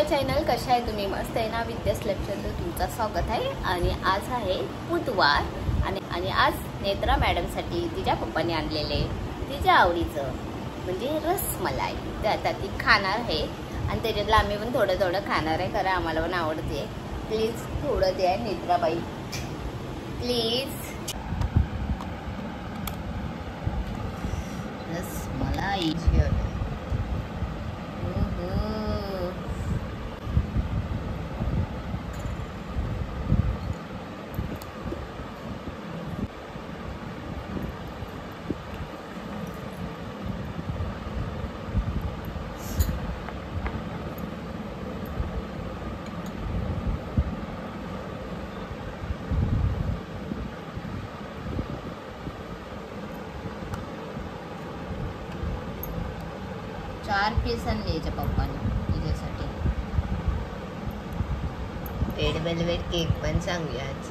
Channel कशा आहे तुम्ही? मस्त आहे ना? विद्या स्लॅबचं तुमचं स्वागत आहे. आणि आज आहे बुधवार आणि आज नेत्रा मॅडमसाठी तिच्या पप्पाने आणलेले तिच्या आवडीचं म्हणजे रसमलाई ते आता ती खाणार आहे. आणि त्याच्यातलं आम्ही पण थोडं थोडं खाणार आहे, कारण आम्हाला पण आवडते. प्लीज थोडं द्या नेत्राबाई, प्लीज. रसमलाई 4 पीस आणले याच्या पप्पाने तिच्यासाठी. रेड वेलवेट केक पण सांगूया आज.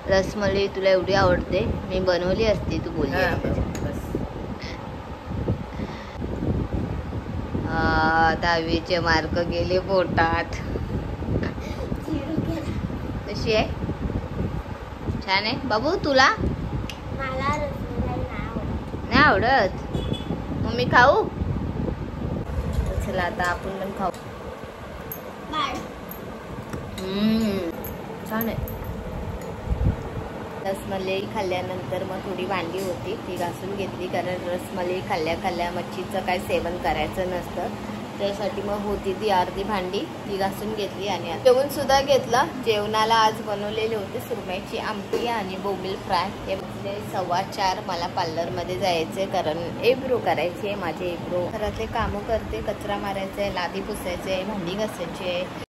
रसमलाई तुला एवढी आवडते, मी बनवली असती तू बोलली. दहावीचे मार्क गेले पोटात. कशी आहे? छान आहे बाबू. तुला नाही आवडत? मग मी खाऊ? चला आता आपण पण खाऊ. छान आहे. रसमलाई खाल्ल्यानंतर मग थोडी भांडी होती ती घासून घेतली, कारण रसमलाई खाल्ल्या मच्छीचं काय सेवन करायचं नसतं. त्यासाठी मग होती ती अर्धी भांडी ती घासून घेतली. आणि जेवण सुद्धा घेतलं. जेवणाला आज बनवलेले होते सुरमईची आमटी आणि बोंबील फ्राय. हे म्हणजे 4:15 मला पार्लरमध्ये जायचे, कारण एब्रो करायचे. माझे एब्रो घरातले कामं करते, कचरा मारायचे, लादी पुसायचे, भांडी घासायचे.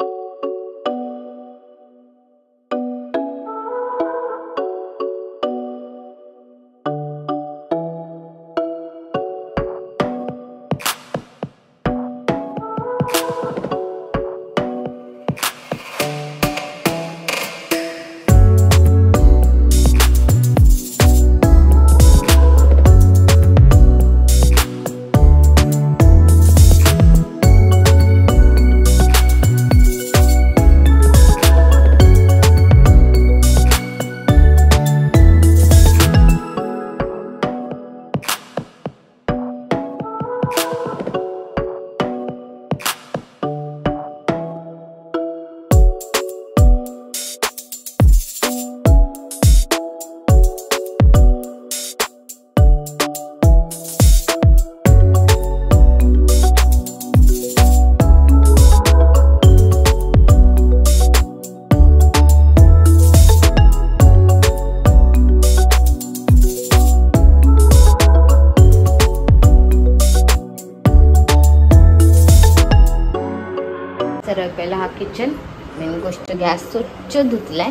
तर पहिला हा किचन, मेन गोष्ट गॅस स्वच्छ धुतलाय.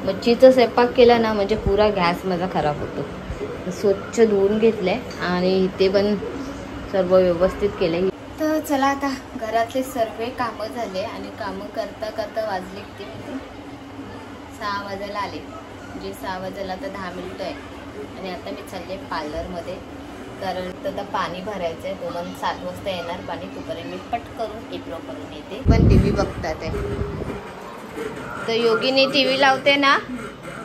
मच्छीचा स्वयंपाक केला ना म्हणजे पुरा गॅस माझा खराब होतो. स्वच्छ धुवून घेतलंय आणि इथे पण सर्व व्यवस्थित केलंय. तर चला आता घरातले सर्व कामं झाले आणि कामं करता करता वाजले किती म्हणजे 6 वाजायला आले. म्हणजे 6 वाजायला आता 10 मिनिटं आहे. आणि आता मी चालले पार्लरमध्ये, कारण आता पाणी भरायचं आहे. 7 वाजता येणार पाणी. तोपर्यंत मी पट करून एप्रो करून येते. पण टी व्ही बघतात आहे. तर योगिनी टी व्ही लावते ना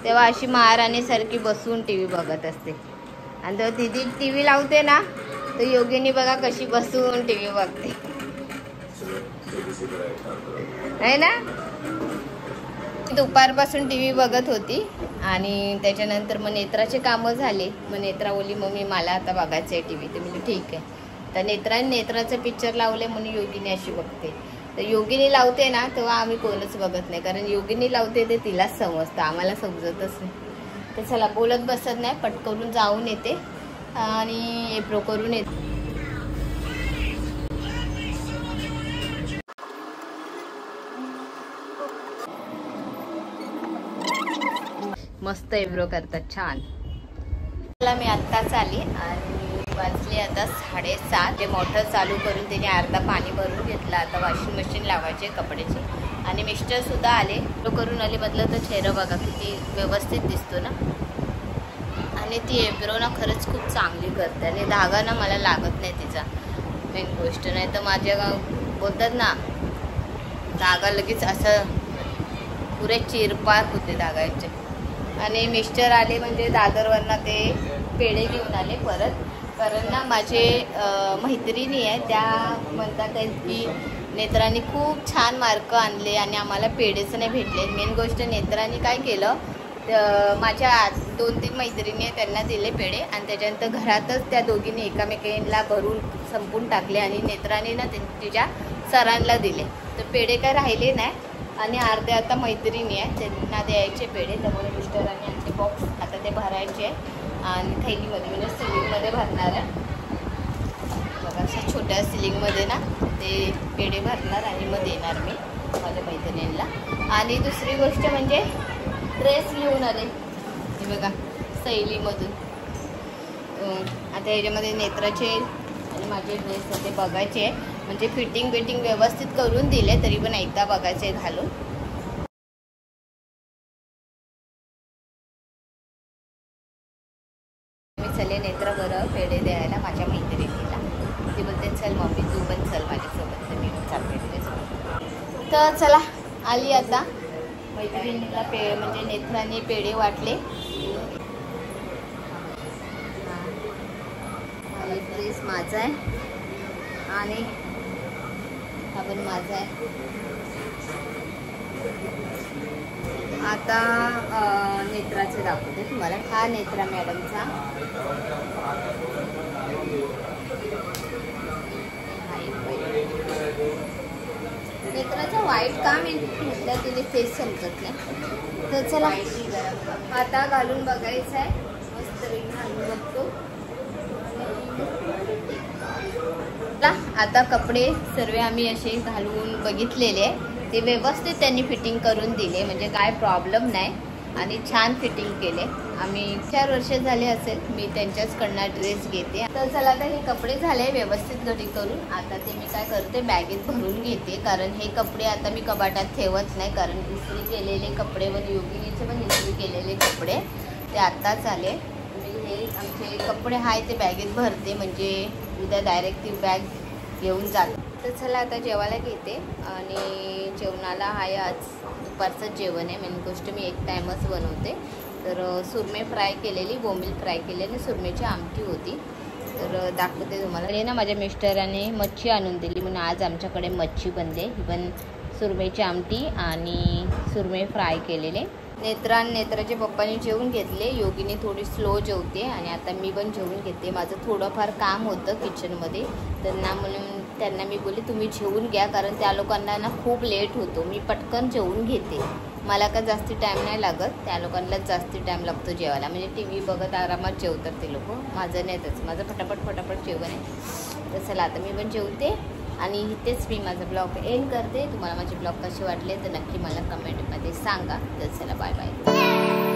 तेव्हा अशी महाराणीसारखी बसून टी व्ही बघत असते. आणि तेव्हा दीदी टी व्ही लावते ना तर योगिनी बघा कशी बसून टी व्ही बघते, आहे ना? दुपारपासून टी व्ही बघत होती. आणि त्याच्यानंतर मग नेत्राचे कामं झाले. मग नेत्रा बोलली मम्मी मला आता बघायचं आहे टी व्ही. तर मी ठीक आहे. तर नेत्राचं पिक्चर लावले म्हणून योगिनी अशी बघते. तर योगिनी लावते ना तेव्हा आम्ही कोणच बघत नाही, कारण योगिनी लावते ते तिलाच समजतं, आम्हाला समजतच नाही. तर चला बोलत बसत नाही, पटकरून जाऊन येते आणि एप्रो करून येते. मस्त एब्रो करतात, छान. मी आत्ताच आली आणि वाजले आता 7:30. ते मोटर चालू करून त्याने अर्धा पाणी भरून घेतलं. आता वॉशिंग मशीन लावायचे कपड्याची. आणि मिस्टर सुद्धा आले, तो करून आले. म्हटलं तर चेहरा बघा किती व्यवस्थित दिसतो ना. आणि ती एब्रो ना खरंच खूप चांगली करते आणि धागा ना मला लागत नाही तिचा, मेन गोष्ट. नाही तर माझ्या बोलतात ना धागा लगेच असं पुरे चिरपार होते धागायचे. आणि मिस्टर आले म्हणजे दादरवरनं ते पेढे घेऊन आले परत. कारण ना माझे मैत्रिणी आहे त्या म्हणतात की नेत्रांनी खूप छान मार्क आणले आणि आम्हाला पेढेच नाही भेटले. मेन गोष्ट नेत्रांनी काय केलं, माझ्या 2-3 मैत्रिणी आहे त्यांना दिले पेढे आणि त्याच्यानंतर घरातच त्या दोघींनी एकामेकांना भरून संपून टाकले आणि नेत्रांनी ना तिच्या सरांना दिले. तर पेढे काय राहिले नाही आणि अर्धे आता मैत्रिणी आहे त्यांना द्यायचे पेढे. त्यामुळे मिस्टरांनी आमचे बॉक्स आता ते भरायचे आहे आणि थैलीमध्ये म्हणजे सिलिंगमध्ये भरणार आहे बघा. अशा छोट्या सिलिंगमध्ये ना ते पेढे भरणार आणि मग देणार मी माझ्या मैत्रिणींना. आणि दुसरी गोष्ट म्हणजे ड्रेस घेऊन आले हे बघा सैलीमधून. आता ह्याच्यामध्ये नेत्राचे आणि माझे ड्रेस ते बघायचे आहे, म्हणजे फिटिंग व्यवस्थित करून दिले तरी पण एकदा बघायचे घालून. मी चले नेत्र बरं पेढे द्यायला माझ्या मैत्रिणीला. ती बोलते चल मम्मी तू पण चल माझ्यासोबत. मी चालते. तर चला आली आता मैत्रिणीला म्हणजे नेत्राने पेढे वाटले. ड्रेस माझा आहे आणि हा पण माझा आहे. आता नेत्राचे दाखवते तुम्हाला. हा नेत्रा मॅडमचा नेत्राचा वाईट काम म्हटलं तिने तेच समजत नाही. तर चला आता घालून बघायचं आहे. मस्त घालून बघतो. आता कपडे सर्व आम्ही असे घालून बघितलेले, ते व्यवस्थित त्यांनी फिटिंग करून दिले, म्हणजे काय प्रॉब्लेम नाही आणि छान फिटिंग केले. आम्ही 4 वर्ष झाले असेल मी त्यांच्याचकडनं ड्रेस घेते. तर चला आता हे कपडे झाले व्यवस्थित घडी करून. आता ते मी काय करते बॅगेत भरून घेते, कारण हे कपडे आता मी कपाटात ठेवत नाही. कारण इस्त्री केलेले कपडे व योगिनीचे पण इस्त्री केलेले कपडे ते आत्ताच आले. हे आमचे कपडे आहे ते बॅगेत भरते, म्हणजे उद्या डायरेक्ट ती बॅग घेऊन जाते. तर चला आता जेवायला घेते. आणि जेवणाला आहे आज दुपारचं जेवण आहे. मेन गोष्ट मी एक टाईमच बनवते. तर सुरमे फ्राय केलेली, बोंबील फ्राय केलेली, सुरमेची आमटी होती. तर दाखवते तुम्हाला. हे ना माझ्या मिस्टराने मच्छी आणून दिली म्हणून आज आमच्याकडे मच्छी बनते. ही पण सुरमेची आमटी आणि सुरमे फ्राय केलेले. नेत्राचे पप्पांनी जेवून घेतले. योगीने थोडी स्लो जेवते आणि आता मी पण जेवून घेते. माझं थोडंफार काम होतं किचनमध्ये, त्यांना मी बोलले तुम्ही जेवून घ्या, कारण त्या लोकांना ना खूप लेट होतो. मी पटकन जेवून घेते, मला का जास्ती टाईम नाही लागत. त्या लोकांनाच जास्ती टाईम लागतो जेवायला. म्हणजे टी व्ही बघत आरामात जेवतात ते लोक. माझं नाहीतच, माझं फटाफट जेवण आहे. तर चला आता मी पण जेवते आणि इथेच मी माझा ब्लॉग एंड करते. तुम्हाला माझे ब्लॉग कसे वाटले तर नक्की मला कमेंटमध्ये सांगा. तर चला बाय बाय.